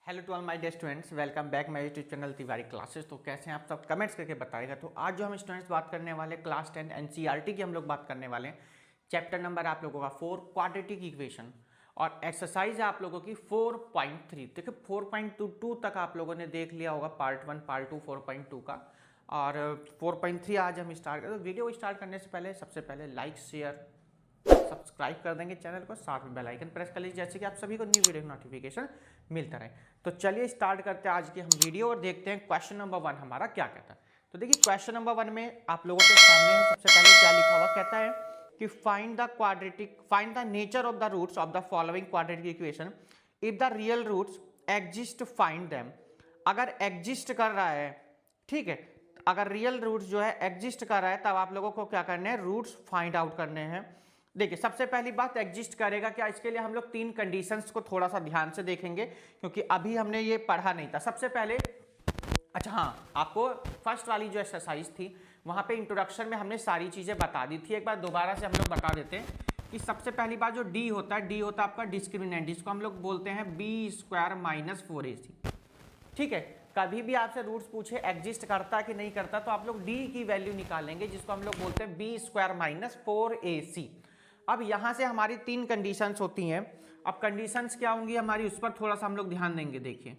Hello to all my dear students, welcome back my YouTube channel Tiwari classes. तो कैसे हैं आप सब, कमेंट्स करके बताएगा। तो आज जो हम स्टूडेंट्स बात करने वाले क्लास 10 एनसीईआरटी की हम लोग बात करने वाले हैं। चैप्टर नंबर आप लोगों का 4 क्वाड्रेटिक इक्वेशन और एक्सरसाइज है आप लोगों की 4.3। देखिए 4.22 तक आप लोगों ने देख लिया होगा, पार्ट 1 पार्ट 2 4.2 का, और 4.3 आज हम स्टार्ट करें। तो वीडियो स्टार्ट करने से पहले सबसे पहले लाइक शेयर सब्सक्राइब कर देंगे चैनल को, साथ में बेल आइकन प्रेस कर लीजिए जैसे कि आप सभी को न्यू वीडियो नोटिफिकेशन मिलता रहे। तो चलिए स्टार्ट करते हैं आज की हम वीडियो और देखते हैं क्वेश्चन नंबर 1 हमारा क्या कहता है। तो देखिए क्वेश्चन नंबर 1 में आप लोगों के सामने है, सबसे पहले क्या लिखा हुआ कहता है कि find the nature of the roots of the following quadratic equation if the real roots exist find them. अगर एग्जिस्ट कर रहा है, ठीक है, अगर रियल रूट्स जो है एग्जिस्ट कर रहा है तब आप लोगों को क्या करने हैं, रूट्स फाइंड आउट करने हैं। देखिए सबसे पहली बात, एग्जिस्ट करेगा क्या, इसके लिए हम लोग 3 कंडीशंस को थोड़ा सा ध्यान से देखेंगे क्योंकि अभी हमने ये पढ़ा नहीं था। सबसे पहले अच्छा हाँ, आपको फर्स्ट वाली जो एक्सरसाइज थी वहां पे इंट्रोडक्शन में हमने सारी चीजें बता दी थी। एक बार दोबारा से हम लोग बता देते हैं कि सबसे पहली बात जो डी होता है, डी होता है आपका डिस्क्रिमिनेंट, जिसको हम लोग बोलते हैं बी स्क्वायर माइनस 4ac। ठीक है, कभी भी आपसे रूट्स पूछे एग्जिस्ट करता कि नहीं करता तो आप लोग डी की वैल्यू निकालेंगे जिसको हम लोग बोलते हैं बी स्क्वायर माइनस 4ac। अब यहां से हमारी 3 कंडीशंस होती हैं। अब कंडीशंस क्या होंगी हमारी, उस पर थोड़ा सा हम लोग ध्यान देंगे। देखिए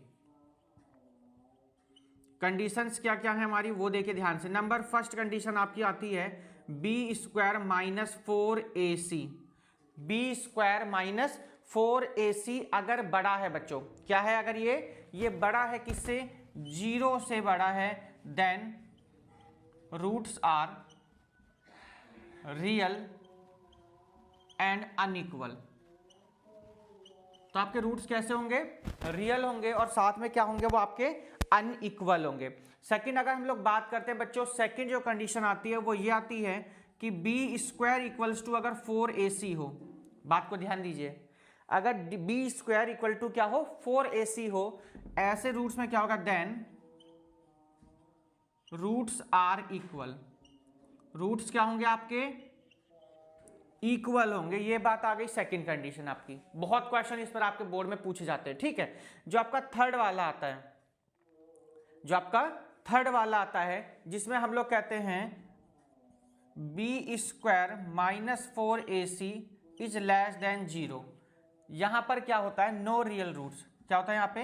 कंडीशंस क्या क्या है हमारी वो देखिए ध्यान से। नंबर फर्स्ट कंडीशन आपकी आती है b square minus 4ac। B square minus 4ac अगर बड़ा है बच्चों, क्या है, अगर ये बड़ा है किससे, 0 से बड़ा है, then roots are real and unequal. तो आपके रूट्स कैसे होंगे, रियल होंगे और साथ में क्या होंगे, वो आपके अनइक्वल होंगे। सेकंड अगर हम लोग बात करते हैं बच्चों, सेकंड जो कंडीशन आती है वो ये आती है कि बी स्क्वायर इक्वल्स टू अगर 4ac हो, बात को ध्यान दीजिए, अगर बी स्क्वायर इक्वल टू क्या हो, 4ac हो, ऐसे रूट्स में क्या होगा, then roots are equal. Roots क्या होंगे आपके, इक्वल होंगे। ये बात आ गई सेकंड कंडीशन आपकी। बहुत क्वेश्चन इस पर आपके बोर्ड में पूछे जाते हैं। ठीक है, जो आपका थर्ड वाला आता है, जो आपका थर्ड वाला आता है जिसमें हम लोग कहते हैं b square minus 4ac is less than 0। यहां पर क्या होता है, नो रियल रूट्स। क्या होता है यहां पे,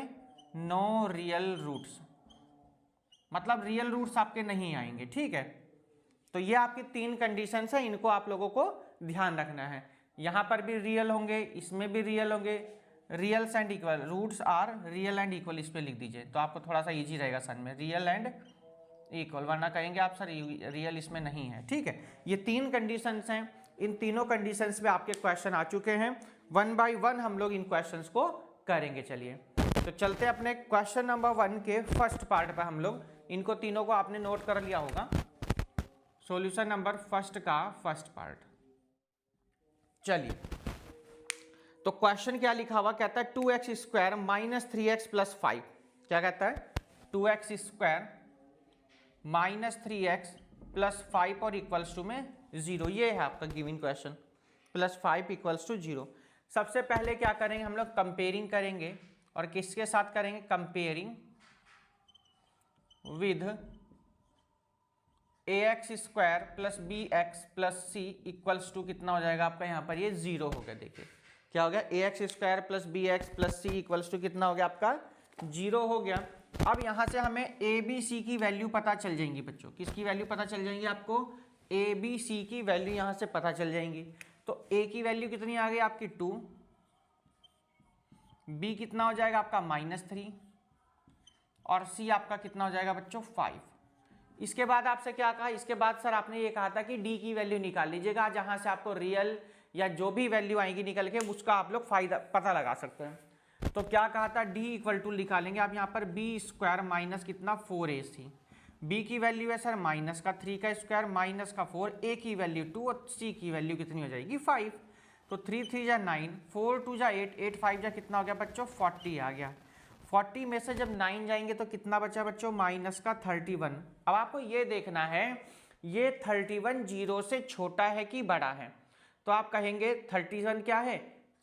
नो रियल रूट्स, मतलब रियल रूट्स आपके नहीं आएंगे। ठीक है, तो ये आपकी 3 कंडीशंस है, इनको आप लोगों को ध्यान रखना है। यहां पर भी रियल होंगे, इसमें भी रियल होंगे, real and equal, roots are real and equal, इस पे लिख दीजिए तो आपको थोड़ा सा इजी रहेगा समझ में, रियल एंड इक्वल, वरना कहेंगे आप सर रियल इसमें नहीं है। ठीक है, ये 3 कंडीशंस हैं, इन तीनों कंडीशंस पे आपके क्वेश्चन आ चुके हैं। 1 बाय 1 हम लोग इन क्वेश्चंस को करेंगे। चलिए तो चलते हैं अपने क्वेश्चन नंबर 1 के फर्स्ट पार्ट पर। हम लोग इनको तीनों को आपने नोट कर लिया होगा, सॉल्यूशन नंबर फर्स्ट का फर्स्ट पार्ट। चलिए तो क्वेश्चन क्या लिखा हुआ, कहता है 2x square minus 3x plus 5। क्या कहता है, 2x square minus 3x plus 5 और इक्वल्स टू में 0। ये है आपका given question, plus 5 equals to 0। सबसे पहले क्या करेंगे हम लोग, कंपेयरिंग करेंगे, और किसके साथ करेंगे, comparing with ax square plus bx plus c equals to कितना हो जाएगा आपका, यहाँ पर ये 0 हो गया। देखिए क्या हो गया, ax square plus bx plus c equals to कितना हो गया आपका, 0 हो गया। अब यहाँ से हमें a b c की वैल्यू पता चल जाएंगी बच्चों। किसकी वैल्यू पता चल जाएंगी आपको, a b c की वैल्यू यहाँ से पता चल जाएंगी। तो a की वैल्यू कितनी आ गई आपकी 2, b कितना हो जाएगा आपका -3, और c आपका कितना हो जाएगा बच्चों 5। इसके बाद आपसे क्या कहा, इसके बाद सर आपने ये कहा था कि d की वैल्यू निकाल लीजिएगा, जहां से आपको रियल या जो भी वैल्यू आएगी निकल के उसका आप लोग फायदा पता लगा सकते हैं। तो क्या कहा था, d इक्वल टू निकालेंगे आप यहाँ पर b स्क्वायर माइनस कितना 4ac। b की वैल्यू है सर माइनस का 3 का स्क्वायर माइनस का 4, a की वैल्यू 2 और c की वैल्यू कितनी हो जाएगी 5। तो 3 3 जा 9, 4 2 जा 8, 8 5 जा कितना हो गया बच्चों 40 आ गया। 40 में से जब 9 जाएंगे तो कितना बचा बच्चों, माइनस का 31। अब आपको ये देखना है ये 31 0 से छोटा है कि बड़ा है। तो आप कहेंगे 31 क्या है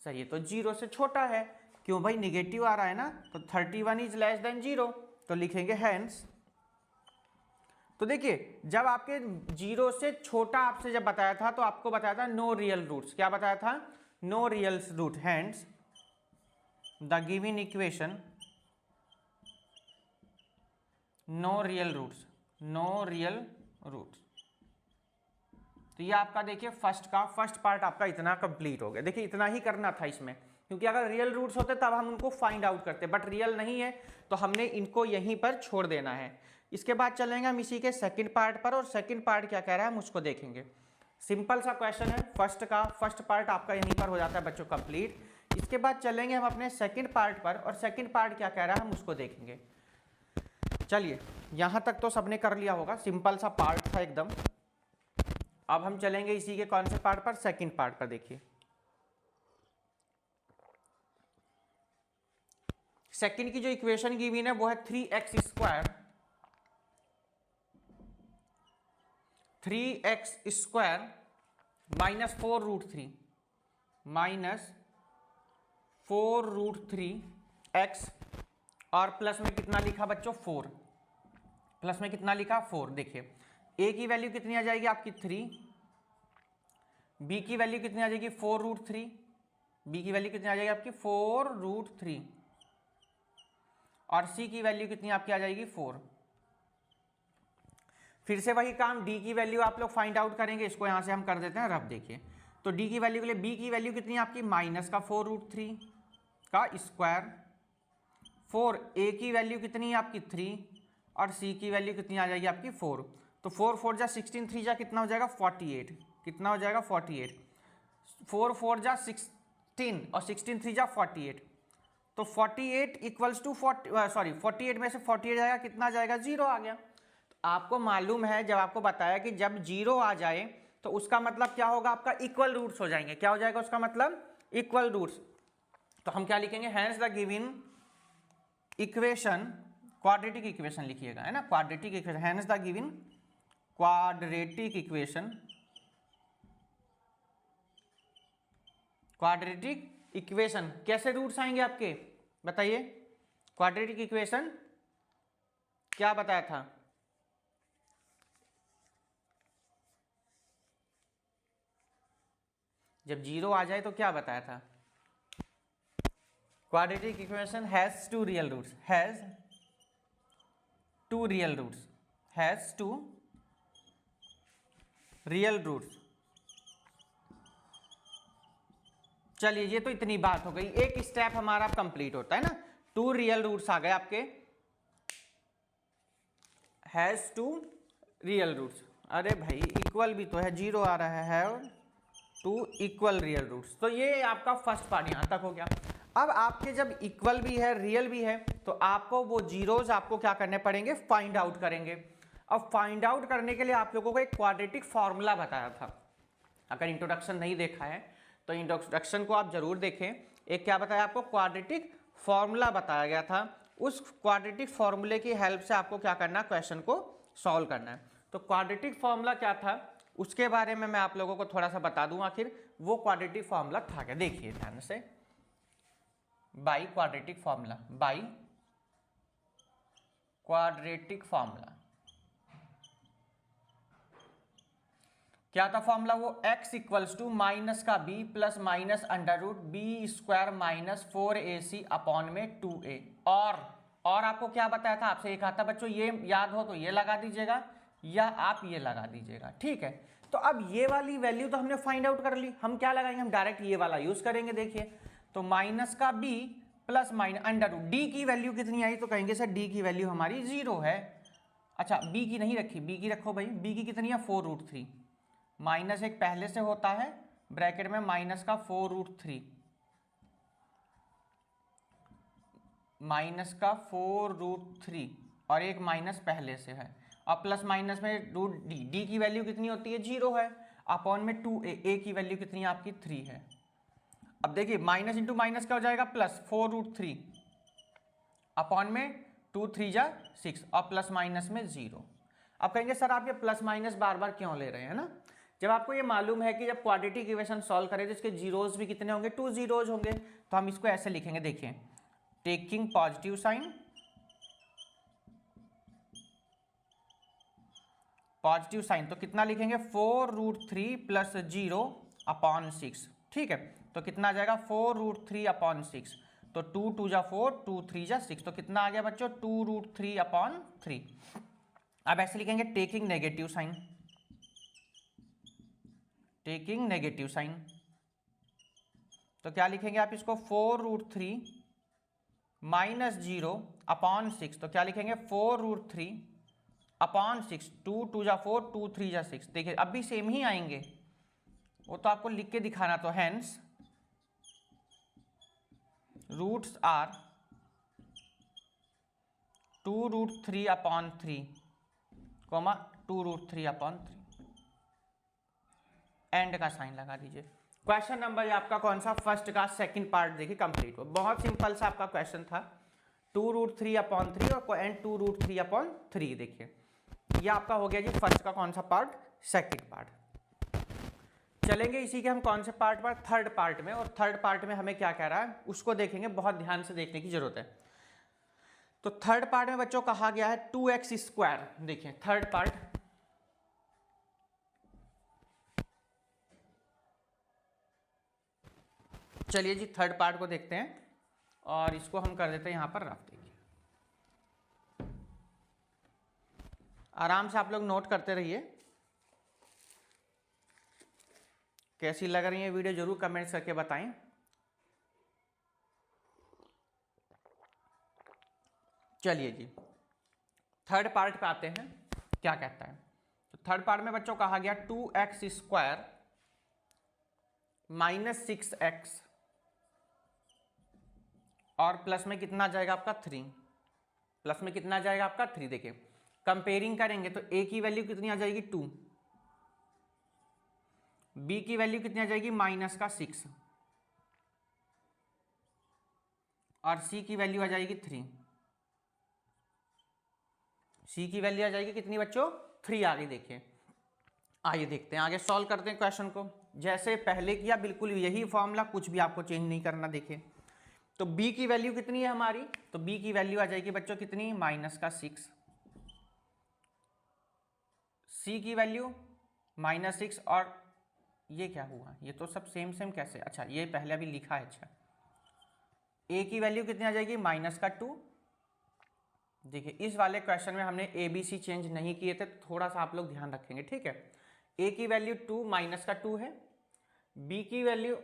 सर, ये तो 0 से छोटा है। क्यों भाई, निगेटिव आ रहा है ना, तो 31 इज लेस देन 0, तो लिखेंगे हैंस। तो देखिए जब आपके 0 से छोटा आपसे जब बताया था तो आपको बताया था नो रियल रूट्स, क्या बताया था, no real root, hence the given equation no real roots, no real roots. तो ये आपका देखिए फर्स्ट पार्ट आपका इतना कंप्लीट हो गया। देखिए इतना ही करना था इसमें, क्योंकि अगर रियल रूट्स होते तब हम उनको फाइंड आउट करते, बट रियल नहीं है तो हमने इनको यहीं पर छोड़ देना है। इसके बाद चलेंगे हम इसी के सेकंड पार्ट पर, और सेकंड पार्ट क्या कह रहा है हम उसको देखेंगे। सिंपल सा क्वेश्चन है, फर्स्ट पार्ट आपका यहीं पर हो जाता है बच्चों कंप्लीट। इसके बाद चलेंगे हम अपने सेकंड पार्ट पर, और सेकंड पार्ट क्या कह रहा है हम उसको देखेंगे। चलिए यहां तक तो सबने कर लिया होगा, सिंपल सा पार्ट था एकदम। अब हम चलेंगे इसी के कौन से पार्ट पर, सेकंड पार्ट पर। देखिए सेकंड की जो इक्वेशन गिवन है वो है 3x square, 3x square minus 4 root 3, minus 4 root 3 x, और प्लस में कितना लिखा बच्चों 4, प्लस में कितना लिखा 4। देखिए a की वैल्यू कितनी आ जाएगी आपकी 3, b की वैल्यू कितनी आ जाएगी 4 रूट 3, b की वैल्यू कितनी आ जाएगी आपकी 4 रूट 3, और c की वैल्यू कितनी आपकी आ जाएगी 4। फिर से वही काम, d की वैल्यू आप लोग फाइंड आउट करेंगे, इसको यहां से हम कर देते हैं रब। देखिए तो d की वैल्यू के लिए b की वैल्यू कितनी है आपकी माइनस का 4 रूट 3 का स्क्वायर, 4 a की वैल्यू कितनी है आपकी 3, और c की वैल्यू कितनी आ जाएगी आपकी 4। तो 4 4 जा 16, 3 जा कितना हो जाएगा 48, कितना हो जाएगा 48, 4 4 जा 16, और 16 3 जा 48, तो 48 इक्वल्स टू 48 में से 48 आएगा, कितना जाएगा 0 आ गया। तो आपको मालूम है जब आपको बताया कि जब 0 आ जाए तो उसका मतलब क्या होगा, आपका इक्वल रूट्स हो जाएंगे। क्या हो जाएगा उसका मतलब, इक्वल रूट्स। तो हम क्या लिखेंगे, hence the given equation, quadratic equation लिखिएगा, है ना, quadratic equation, hence the given quadratic equation, quadratic equation कैसे रूट्स आएंगे आपके बताइए। क्वाड्रेटिक इक्वेशन क्या बताया था, जब 0 आ जाए तो क्या बताया था, quadratic equation has two real roots, has two real roots, has two real roots. चलिए ये तो इतनी बात हो गई, एक स्टेप हमारा कंप्लीट होता है ना, 2 रियल रूट्स आ गए आपके, हैज टू रियल रूट्स। अरे भाई इक्वल भी तो है, 0 आ रहा है, और 2 इक्वल रियल रूट्स। तो ये आपका फर्स्ट पार्ट यहां तक हो गया। अब आपके जब इक्वल भी है रियल भी है तो आपको वो जीरोज आपको क्या करने पड़ेंगे, फाइंड आउट करेंगे। अब फाइंड आउट करने के लिए आप लोगों को एक क्वाड्रेटिक फॉर्मूला बताया था, अगर इंट्रोडक्शन नहीं देखा है तो इंट्रोडक्शन को आप जरूर देखें। एक क्या बताया आपको, क्वाड्रेटिक फॉर्मूला बताया गया था। उस क्वाड्रेटिक फॉर्मूले की हेल्प से आपको क्या करना है, क्वेश्चन को सॉल्व करना है। तो क्वाड्रेटिक फॉर्मूला क्या था उसके बारे में मैं आप लोगों को थोड़ा सा बता दूं, आखिर वो क्वाड्रेटिक फॉर्मूला था क्या। देखिए ध्यान से, by quadratic formula, by quadratic formula क्या था फॉर्मूला, वो x इक्वल्स टू माइनस का b plus minus under root b square minus 4ac upon में 2a। और आपको क्या बताया था, आपसे ये कहा था बच्चों ये याद हो तो ये लगा दीजिएगा या आप ये लगा दीजिएगा, ठीक है। तो अब ये वाली वैल्यू तो हमने फाइंड आउट कर ली, हम क्या लगाएंगे, हम डायरेक्ट ये वाला यूज करेंगे। देखिए तो माइनस का b plus minus under root, d की वैल्यू कितनी आई तो कहेंगे सर डी की वैल्यू हमारी 0 है। अच्छा b की नहीं रखी, b की रखो भाई, b की कितनी है 4 रूट 3, माइनस एक पहले से होता है ब्रैकेट में माइनस का 4 रूट 3, माइनस का 4 रूट 3 और एक माइनस पहले से है, और प्लस माइनस में रूट डी, डी की वैल्यू कितनी होती है 0 है, अपॉन में 2a, a की वैल्यू कितनी है आपकी 3 है। अब देखिए माइनस इंटू माइनस क्या हो जाएगा, प्लस 4 रूट 3 अपॉन में 2 3 जा 6 और प्लस माइनस में 0। अब कहेंगे सर आप ये प्लस माइनस बार बार क्यों ले रहे हैं ना, जब आपको ये मालूम है कि जब क्वाड्रेटिक इक्वेशन सॉल्व करें तो इसके जीरोज भी कितने होंगे, 2 जीरोज होंगे, तो हम इसको ऐसे लिखेंगे, देखिए taking positive sign, positive sign तो कितना लिखेंगे 4√3 प्लस 0/6, ठीक है। तो कितना आ जाएगा 4√3/6, तो 2 2 जा 4, 2 3 जा 6, तो कितना आ गया बच्चों 2√3/3। अब ऐसे लिखेंगे taking negative sign, taking negative sign, तो क्या लिखेंगे आप इसको 4√3 माइनस 0/6, तो क्या लिखेंगे 4√3/6, 2 2 जा 4, 2 3 जा 6। देखिए अब भी सेम ही आएंगे, वो तो आपको लिख के दिखाना, तो हेंस रूट्स आर 2√3/3, 2√3/3, एंड का साइन लगा दीजिए। क्वेश्चन नंबर आपका कौन सा, फर्स्ट का सेकंड पार्ट देखिए कंप्लीट हो, बहुत सिंपल सा आपका क्वेश्चन था, 2√3/3 और एंड 2√3/3। देखिए ये आपका हो गया जी फर्स्ट का कौन सा पार्ट, सेकंड पार्ट। चलेंगे इसी के हम कौन से पार्ट पर, थर्ड पार्ट में, और थर्ड पार्ट में हमें क्या कह रहा है उसको देखेंगे, बहुत ध्यान से देखने की जरूरत है। तो थर्ड पार्ट में बच्चों कहा गया है 2x², देखिए थर्ड पार्ट, चलिए जी थर्ड पार्ट को देखते हैं और इसको हम कर देते हैं यहां पर रफ। देखिए आराम से आप लोग नोट करते रहिए, कैसी लग रही है वीडियो जरूर कमेंट्स करके बताएं। चलिए जी थर्ड पार्ट पे आते हैं, क्या कहता है। तो थर्ड पार्ट में बच्चों कहा गया 2x² माइनस 6x और प्लस में कितना जाएगा आपका 3, प्लस में कितना जाएगा आपका 3। देखिए कंपेयरिंग करेंगे तो a की वैल्यू कितनी आ जाएगी 2, b की वैल्यू कितनी आ जाएगी -6 और c की वैल्यू आ जाएगी 3, c की वैल्यू आ जाएगी कितनी बच्चों 3 आ गई। देखिए आइए देखते हैं आगे सॉल्व करते हैं क्वेश्चन को, जैसे पहले किया बिल्कुल यही फॉर्मूला, कुछ भी आपको चेंज नहीं करना। देखिए तो b की वैल्यू कितनी है हमारी, तो b की वैल्यू आ जाएगी बच्चों कितनी -6, c की वैल्यू -6, और ये क्या हुआ, ये तो सब सेम सेम कैसे, अच्छा ये पहले अभी लिखा है। अच्छा a की वैल्यू कितनी आ जाएगी -2। देखिए इस वाले क्वेश्चन में हमने a b c चेंज नहीं किए थे, तो थोड़ा सा आप लोग ध्यान रखेंगे, ठीक है। a की वैल्यू 2 -2 है, b की वैल्यू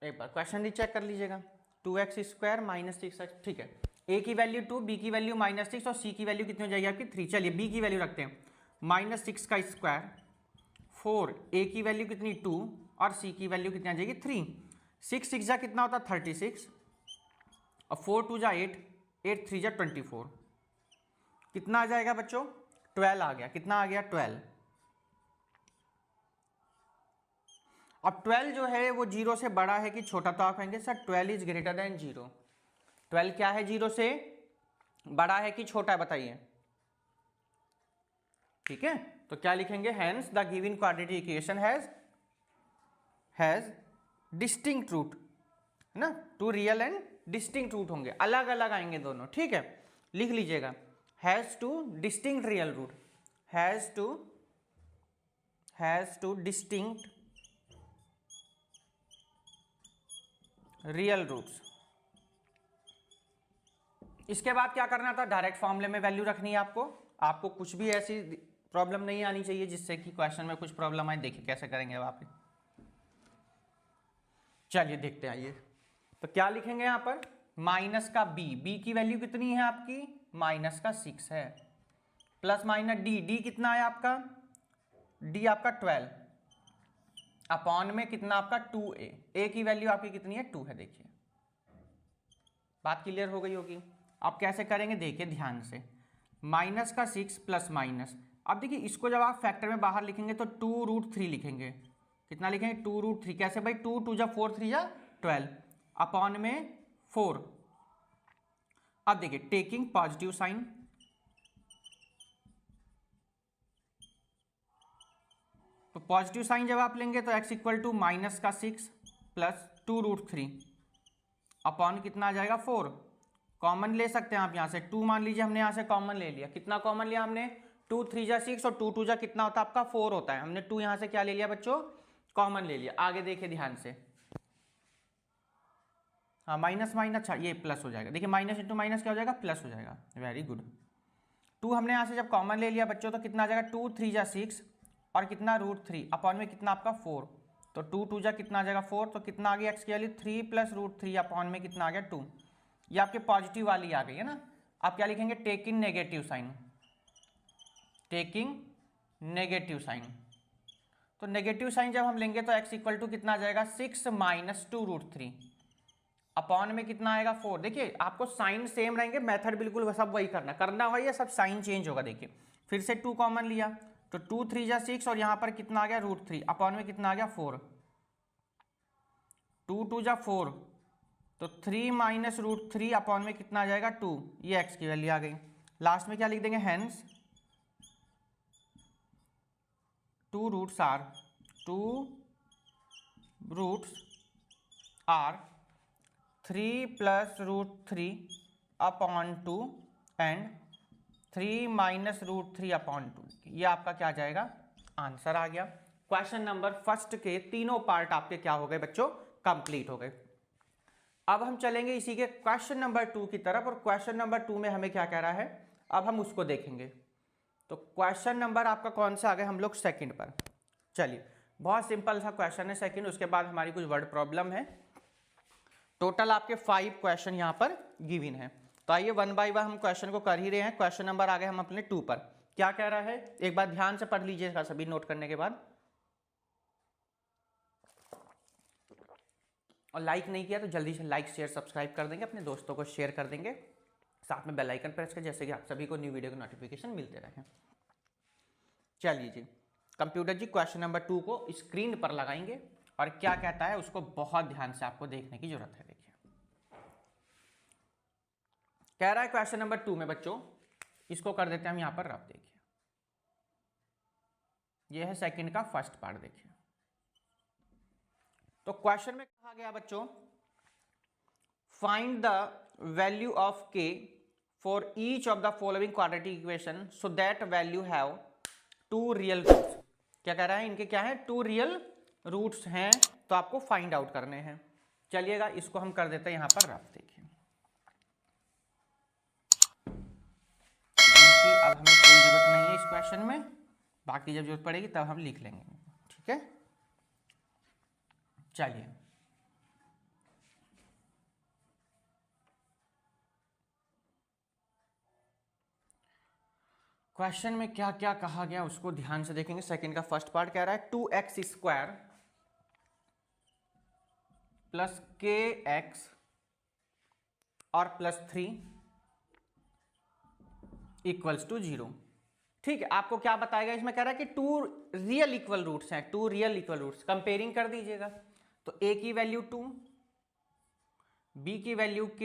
एक बार क्वेश्चन भी चेक कर लीजिएगा, 2x² -6x, ठीक है। a की वैल्यू 2, b की वैल्यू -6 और c की वैल्यू कितनी हो जाएगी आपकी 3। चलिए b की वैल्यू रखते हैं -6 का स्क्वायर 4, a की वैल्यू कितनी 2 और c की वैल्यू कितनी आ जाएगी 3। 6 6 जा कितना होता 36 और 4 2 जा 8, 8 3 जा 24, कितना आ जाएगा बच्चों 12 आ गया। कितना आ गया 12। अब 12 जो है वो 0 से बड़ा है कि छोटा, तो आप कहेंगे सर 12 इज ग्रेटर देन 0। 12 क्या है 0 से बड़ा है कि छोटा है बताइए, ठीक है। तो क्या लिखेंगे, hence the given quadratic equation has distinct root, है ना, 2 रियल एंड डिस्टिंक्ट रूट होंगे, अलग अलग आएंगे दोनों, ठीक है। लिख लीजिएगा has two distinct real root, has two distinct real roots. इसके बाद क्या करना था, डायरेक्ट फॉर्मूले में वैल्यू रखनी है आपको कुछ भी ऐसी प्रॉब्लम नहीं आनी चाहिए जिससे कि क्वेश्चन में कुछ प्रॉब्लम आए। देखिए कैसे करेंगे अब आप, चलिए देखते हैं। आइए तो क्या लिखेंगे यहां पर, माइनस का b की वैल्यू कितनी है आपकी -6 है, प्लस माइनस d कितना है आपका, d आपका 12 अपॉन में कितना आपका 2a की वैल्यू आपकी कितनी है 2 है। देखिए बात क्लियर हो गई होगी। आप कैसे करेंगे देखिए ध्यान से, -6 प्लस माइनस, अब देखिए इसको जब आप फैक्टर में बाहर लिखेंगे तो 2√3 लिखेंगे, कितना लिखेंगे 2√3, कैसे भाई 2 2 जा 4 3 जा 12 अपॉन में 4। अब देखिए टेकिंग पॉजिटिव साइन, तो पॉजिटिव साइन जब आप लेंगे तो x इक्वल टू माइनस का 6 प्लस 2√3 अपॉन कितना आ जाएगा 4। कॉमन ले सकते हैं आप यहाँ से, 2 मान लीजिए हमने यहाँ से कॉमन ले लिया। कितना कॉमन लिया हमने? 2 3 जा 6 और 2 2 जा कितना होता है आपका 4 होता है। हमने 2 यहाँ से क्या ले लिया बच्चों? कॉमन ले लिया। आगे देखिए ध्यान से, हाँ माइनस माइनस, अच्छा ये प्लस हो जाएगा। देखिए माइनस इंटू माइनस क्या हो जाएगा? प्लस हो जाएगा। Very good. 2 हमने यहाँ से जब कॉमन ले लिया बच्चों तो कितना आ जाएगा? 2 3 जा 6 और कितना √3 अपॉन में कितना आपका 4। तो 2 2 जा कितना आ जाएगा 4, तो कितना आ गया x की वैल्यू 3 प्लस √3 अपॉन में कितना आ गया 2। ये आपके पॉजिटिव वाली आ गई है ना। आप क्या लिखेंगे? Taking negative sign, taking negative sign. तो नेगेटिव साइन जब हम लेंगे तो x इक्वल टू कितना आ जाएगा? 6 माइनस 2√3 अपॉन में कितना आएगा 4। देखिए आपको साइन सेम रहेंगे, मेथड बिल्कुल सब वही करना वही है, सब साइन चेंज होगा। देखिए फिर से 2 कॉमन लिया तो 2 3 जा 6 और यहाँ पर कितना आ गया √3 अपॉन में कितना आ गया 4। 2 2 जा 4 तो 3 माइनस √3 अपॉन में कितना आ जाएगा 2। ये x की वैल्यू आ गई। लास्ट में क्या लिख देंगे? Hence 2 roots are 3 plus √3 upon 2 and 3 minus √3 upon 2। ये आपका क्या आ जाएगा? आंसर आ गया। क्वेश्चन नंबर फर्स्ट के तीनों पार्ट आपके क्या हो गए बच्चों? कंप्लीट हो गए। अब हम चलेंगे इसी के क्वेश्चन नंबर 2 की तरफ, और क्वेश्चन नंबर 2 में हमें क्या कह रहा है अब हम उसको देखेंगे। तो क्वेश्चन नंबर आपका कौन सा आ गया? हम लोग सेकंड पर। चलिए बहुत सिंपल सा क्वेश्चन है सेकंड, उसके बाद हमारी कुछ वर्ड प्रॉब्लम है। टोटल आपके 5 क्वेश्चन यहाँ पर गिवन है। तो आइए 1 बाय 1 हम क्वेश्चन को कर ही रहे हैं। क्वेश्चन नंबर आ गए हम अपने 2 पर। क्या कह रहा है एक बार ध्यान से पढ़ लीजिएगा सभी नोट करने के बाद, और लाइक नहीं किया तो जल्दी से लाइक शेयर सब्सक्राइब कर देंगे, अपने दोस्तों को शेयर कर देंगे, साथ में बेल आइकन प्रेस कर, जैसे कि आप सभी को न्यू वीडियो के नोटिफिकेशन मिलते रहें। चलिए जी, कंप्यूटर जी क्वेश्चन नंबर 2 को स्क्रीन पर लगाएंगे और क्या कहता है उसको बहुत ध्यान से आपको देखने की जरूरत है। देखिए कह रहा है क्वेश्चन नंबर 2 में बच्चों, इसको कर देते हैं हम यहां पर रफ। देखिए ये है सेकंड का फर्स्ट पार्ट। देखिए तो क्वेश्चन में कहा गया बच्चों, find the value of k for each of the following quadratic equation so that value have 2 real roots. क्या कह रहा है? इनके क्या है? 2 रियल रूट्स हैं, तो आपको फाइंड आउट करने हैं। चलिएगा इसको हम कर देते हैं यहां पर रफ। देखिए अब हमें कोई जरूरत नहीं है इस क्वेश्चन में, बाकी जब जरूरत पड़ेगी तब हम लिख लेंगे। ठीक है, चलिए क्वेश्चन में क्या क्या कहा गया उसको ध्यान से देखेंगे। सेकंड का फर्स्ट पार्ट कह रहा है 2x² प्लस kx और प्लस 3 इक्वल्स टू 0। ठीक है, आपको क्या बताएगा इसमें? कह रहा है कि 2 रियल इक्वल रूट्स हैं, 2 रियल इक्वल रूट्स। कंपेयरिंग कर दीजिएगा तो a की वैल्यू 2, b की वैल्यू k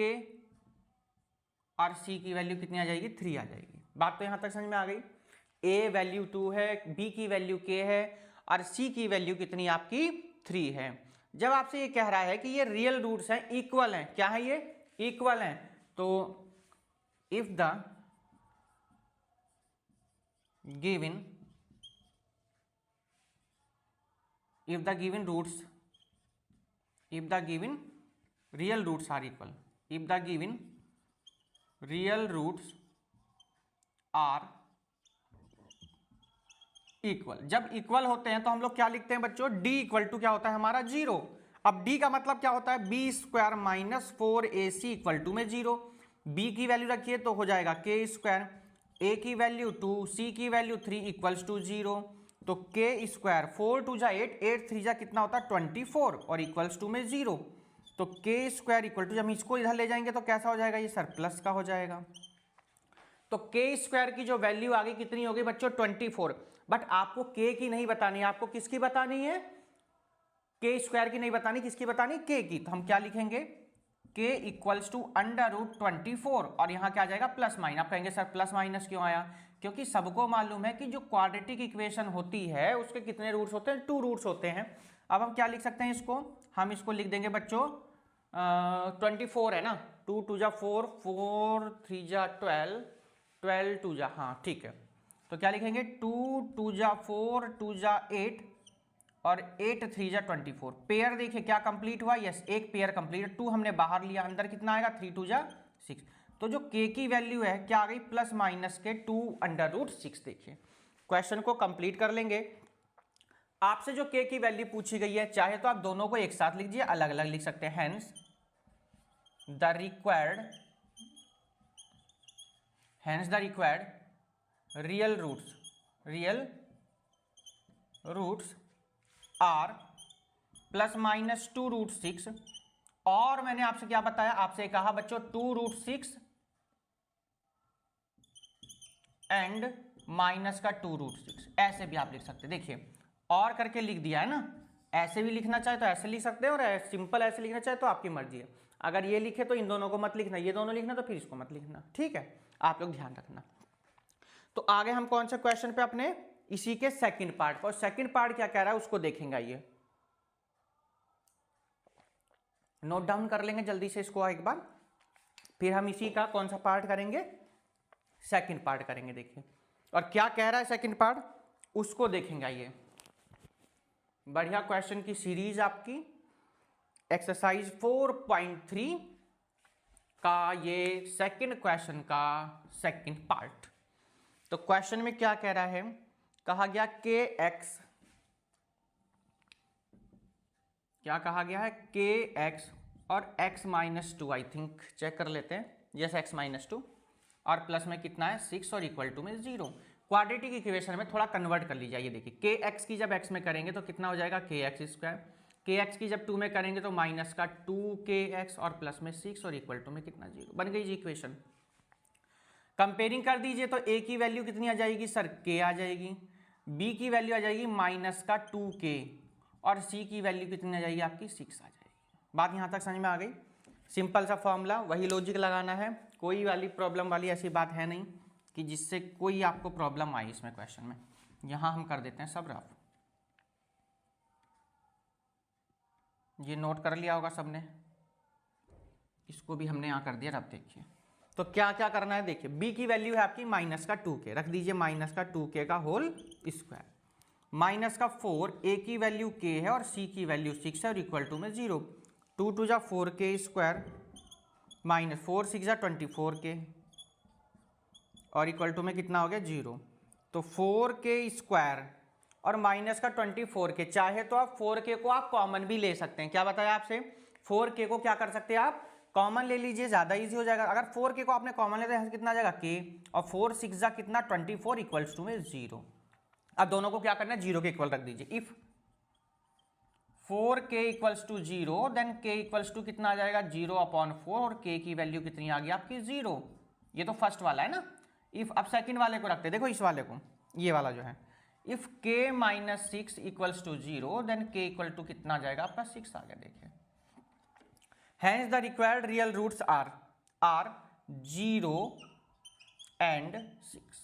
और c की वैल्यू कितनी आ जाएगी? 3 आ जाएगी। बात तो यहां तक समझ में आ गई। a वैल्यू 2 है, b की वैल्यू k है और c की वैल्यू कितनी आपकी 3 है। जब आपसे ये कह रहा है कि ये रियल रूट्स हैं, इक्वल हैं, क्या है ये? इक्वल हैं, तो if the given real roots are equal, if the given real roots are equal, जब इक्वल होते हैं तो हम लोग क्या लिखते हैं बच्चों? d इक्वल टू क्या होता है हमारा? 0। अब d का मतलब क्या होता है? b² minus 4ac equal to में 0। b की वैल्यू रखिए तो हो जाएगा k², a की वैल्यू 2, c की वैल्यू 3 इक्वल्स टू 0। तो k², 4 2 जा 8, 8 3 जा कितना होता है? 24 और इक्वल्स टू में 0। तो k² इक्वल टू, जब हम इसको इधर ले जाएंगे तो कैसा हो जाएगा? ये सर प्लस का हो जाएगा। तो k² की जो वैल्यू आ गई कितनी होगी बच्चों? 24। बट आपको k की नहीं बतानी है, आपको किसकी बतानी है? k² की नहीं बतानी, किसकी बतानी? k की। तो हम क्या लिखेंगे? के इक्वल्स टू √24 और यहाँ क्या आ जाएगा प्लस माइनस। आप कहेंगे सर प्लस माइनस क्यों आया? क्योंकि सबको मालूम है कि जो क्वाड्रेटिक इक्वेशन होती है उसके कितने रूट्स होते हैं? 2 रूट्स होते हैं। अब हम क्या लिख सकते हैं इसको? हम इसको लिख देंगे बच्चों 24 है ना, 2 2 जा 4, 4 3 जा 12, 12 2 जा, हाँ ठीक है। तो क्या लिखेंगे 2 2 जा 4, 2 जा 8 और 8 3 जा 24। पेयर देखिए क्या कंप्लीट हुआ? यस, एक पेयर कंप्लीट। 2 हमने बाहर लिया, अंदर कितना आएगा? 3 2 जा 6। तो जो k की वैल्यू है क्या आ गई? प्लस माइनस के 2√6। देखिए क्वेश्चन को कंप्लीट कर लेंगे। आपसे जो k की वैल्यू पूछी गई है, चाहे तो आप दोनों को एक साथ लिख दीजिए, अलग अलग लिख सकते हैं। Hence the required real roots are plus minus 2√6। और मैंने आपसे क्या बताया? आपसे कहा बच्चों 2√6 एंड माइनस का 2√6। ऐसे भी आप लिख सकते हैं। देखिए और करके लिख दिया है ना, ऐसे भी लिखना चाहे तो ऐसे लिख सकते हैं और सिंपल ऐसे लिखना चाहे तो आपकी मर्जी है। अगर ये लिखे तो इन दोनों को मत लिखना, ये दोनों लिखना तो फिर इसको मत लिखना, ठीक है? आप लोग ध्यान रखना। तो आगे हम कौन से क्वेश्चन पे अपने इसी के सेकंड पार्ट पर, सेकंड पार्ट क्या कह रहा है उसको देखेंगे। ये नोट डाउन कर लेंगे जल्दी से इसको एक बार, फिर हम इसी का कौन सा पार्ट करेंगे? सेकंड पार्ट करेंगे। देखिए और क्या कह रहा है सेकंड पार्ट उसको देखेंगे। ये बढ़िया क्वेश्चन की सीरीज आपकी एक्सरसाइज 4.3 का ये सेकंड क्वेश्चन का सेकंड पार्ट। तो क्वेश्चन में क्या कह रहा है? कहा गया के एक्स, क्या कहा गया है? के एक्स और x -2, आई थिंक चेक कर लेते हैं। यस x -2 और प्लस में कितना है 6 और इक्वल टू में 0। क्वाड्रेटिक इक्वेशन में थोड़ा कन्वर्ट कर लीजिए। ये देखिए के एक्स की जब x में करेंगे तो कितना हो जाएगा? के एक्स स्क्वायर। के एक्स की जब 2 में करेंगे तो माइनस का 2kx और प्लस में 6 और इक्वल टू में कितना 0। बन गई जी इक्वेशन। कंपेयरिंग कर दीजिए तो a की वैल्यू कितनी आ जाएगी सर? k आ जाएगी। b की वैल्यू आ जाएगी माइनस का 2k और c की वैल्यू कितनी आ जाएगी? आपकी 6 आ जाएगी। बात यहाँ तक समझ में आ गई? सिंपल सा फॉर्मूला, वही लॉजिक लगाना है। कोई वाली प्रॉब्लम वाली ऐसी बात है नहीं कि जिससे कोई आपको प्रॉब्लम आई इसमें क्वेश्चन में। यहाँ हम कर देते हैं सब रफ। ये नोट कर लिया होगा सबने, इसको भी हमने यहाँ कर दिया रफ। देखिए तो क्या क्या करना है? देखिए b की वैल्यू है आपकी माइनस का 2k, रख दीजिए माइनस का 2k का होल स्क्वायर, माइनस का 4, a की वैल्यू k है और c की वैल्यू 6 है और इक्वल टू में 0। 2 2 जा 4k स्क्वायर माइनस 4 6 जा 24k और इक्वल टू में कितना हो गया? 0। तो 4k स्क्वायर और माइनस का 24k, चाहे तो आप 4k को आप कॉमन भी ले सकते हैं। क्या बताया आपसे? 4k को क्या कर सकते हैं आप? कॉमन ले लीजिए, ज्यादा इजी हो जाएगा। अगर 4k को आपने कॉमन लेते हैं कितना आ जाएगा? k और 4 6 जा कितना 24 इक्वल्स टू में 0। अब दोनों को क्या करना है? 0 के इक्वल रख दीजिए। If 4k equals to 0 then k equals to कितना आ जाएगा? 0/4 और k की वैल्यू कितनी आ गई आपकी? 0। ये तो फर्स्ट वाला है ना। इफ अब सेकंड वाले को रखते, देखो इस वाले को, ये वाला जो है, if k - 6 equals to 0 then k equal to कितना आ जाएगा आपका? 6 आ गया। देखिए hence the required real roots are 0 and 6।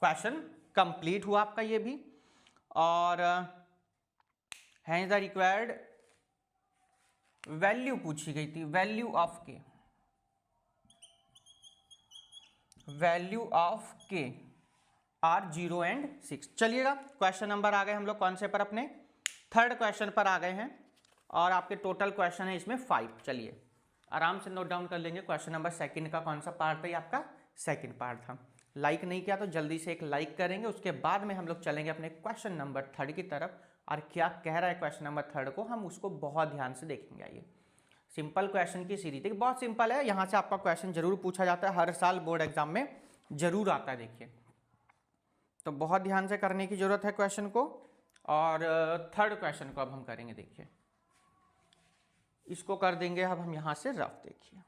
Question complete हुआ आपका ये भी। और हेंस द रिक्वायर्ड वैल्यू पूछी गई थी, वैल्यू ऑफ के आर 0 एंड 6। चलिएगा क्वेश्चन नंबर आ गए हम लोग कौन से पर? अपने थर्ड क्वेश्चन पर आ गए हैं और आपके टोटल क्वेश्चन है इसमें 5। चलिए आराम से नोट डाउन कर लेंगे। क्वेश्चन नंबर सेकंड का कौन सा पार्ट था? ये आपका सेकंड पार्ट था। लाइक नहीं किया तो जल्दी से एक लाइक करेंगे, उसके बाद में हम लोग चलेंगे अपने क्वेश्चन नंबर थर्ड की तरफ। और क्या कह रहा है क्वेश्चन नंबर थर्ड को, हम उसको बहुत ध्यान से देखेंगे। आइए, सिंपल क्वेश्चन की सीरीज देखिए, बहुत सिंपल है। यहाँ से आपका क्वेश्चन जरूर पूछा जाता है, हर साल बोर्ड एग्जाम में जरूर आता है। देखिए तो बहुत ध्यान से करने की जरूरत है क्वेश्चन को। और थर्ड क्वेश्चन को अब हम करेंगे। देखिए इसको कर देंगे अब हम यहाँ से रफ। देखिए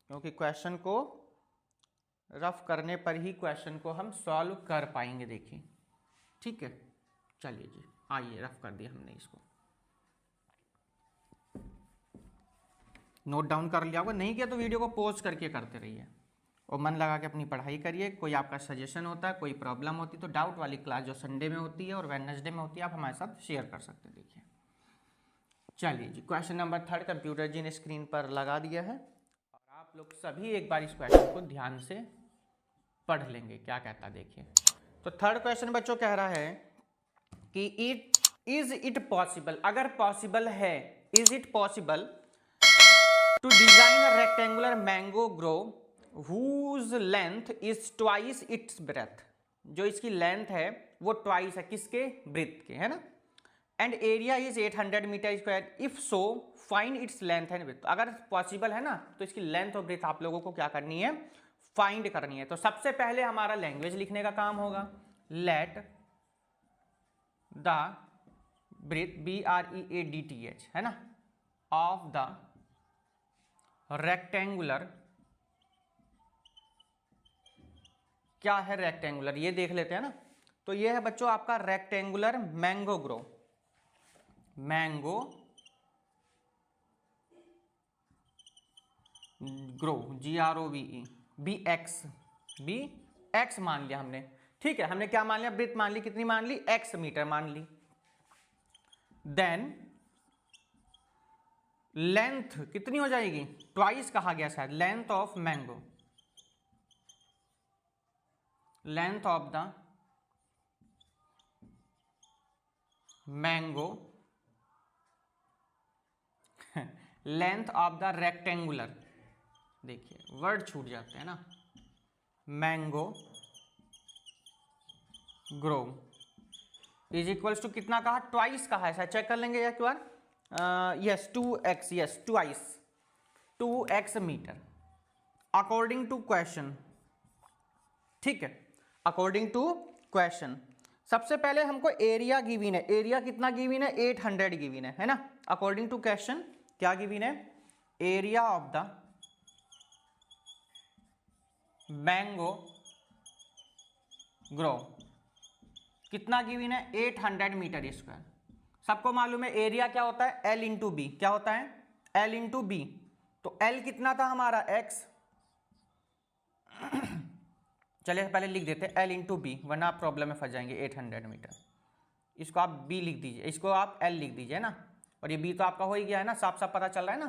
क्योंकि क्वेश्चन को रफ करने पर ही क्वेश्चन को हम सॉल्व कर पाएंगे। देखिए ठीक है, चलिए जी आइए, रफ कर दिया हमने इसको। नोट डाउन कर लिया होगा, नहीं किया तो वीडियो को पॉज करके करते रहिए और मन लगा के अपनी पढ़ाई करिए। कोई आपका सजेशन होता है, कोई प्रॉब्लम होती है तो डाउट वाली क्लास जो संडे में होती है और वेडनेसडे में होती है आप हमारे साथ शेयर कर सकते हैं। देखिए चलिए जी, क्वेश्चन नंबर 3 कंप्यूटर जी ने स्क्रीन पर लगा दिया है और आप लोग सभी एक बार इस क्वेश्चन को ध्यान से पढ़ लेंगे क्या कहता है। देखिए तो थर्ड क्वेश्चन बच्चों कह रहा है कि इज इट पॉसिबल, अगर पॉसिबल है, is it possible to design a rectangular mango grove whose length is twice its breadth, जो इसकी लेंथ है वो ट्वाइस है किसके, ब्रेथ के, है ना, and area is 800 metre square, if so find its length and breadth. अगर पॉसिबल है ना तो इसकी लेंथ और ब्रेथ आप लोगों को क्या करनी है, फाइंड करनी है। तो सबसे पहले हमारा लैंग्वेज लिखने का काम होगा, लेट द ब्रेथ BREADTH, है ना, ऑफ द रेक्टेंगुलर, क्या है रेक्टेंगुलर ये देख लेते हैं ना। तो ये है बच्चों आपका rectangular mango grow, mango grow GROVE, BX मान लिया हमने, ठीक है, हमने क्या मान लिया, ब्रेथ मान ली, कितनी मान ली, x मीटर मान ली। देन लेंथ कितनी हो जाएगी, ट्वाइस कहा गया शायद, length of mango, length of the mango, length of the rectangular, देखिए वर्ड छूट जाते हैं ना, mango grove is equals to कितना कहा, ट्वाइस कहा है शायद, चेक कर लेंगे एक बार, yes 2x, yes twice 2x metre according to question, ठीक है, अकॉर्डिंग टू क्वेश्चन। सबसे पहले हमको एरिया गिवन है, एरिया कितना गिवन है, 800 गिवन है ना, अकॉर्डिंग टू क्वेश्चन क्या गिवन है, area of the mango grove कितना गिवन है, 800 मीटर स्क्वायर। सबको मालूम है एरिया क्या होता है, L इंटू बी, क्या होता है, L इंटू बी। तो L कितना था हमारा, x, चलिए पहले लिख देते हैं L इंटू बी, वरना आप प्रॉब्लम में फंस जाएंगे। 800 मीटर, इसको आप B लिख दीजिए, इसको आप L लिख दीजिए ना, और ये B तो आपका हो ही गया है ना, साफ साफ पता चल रहा है ना।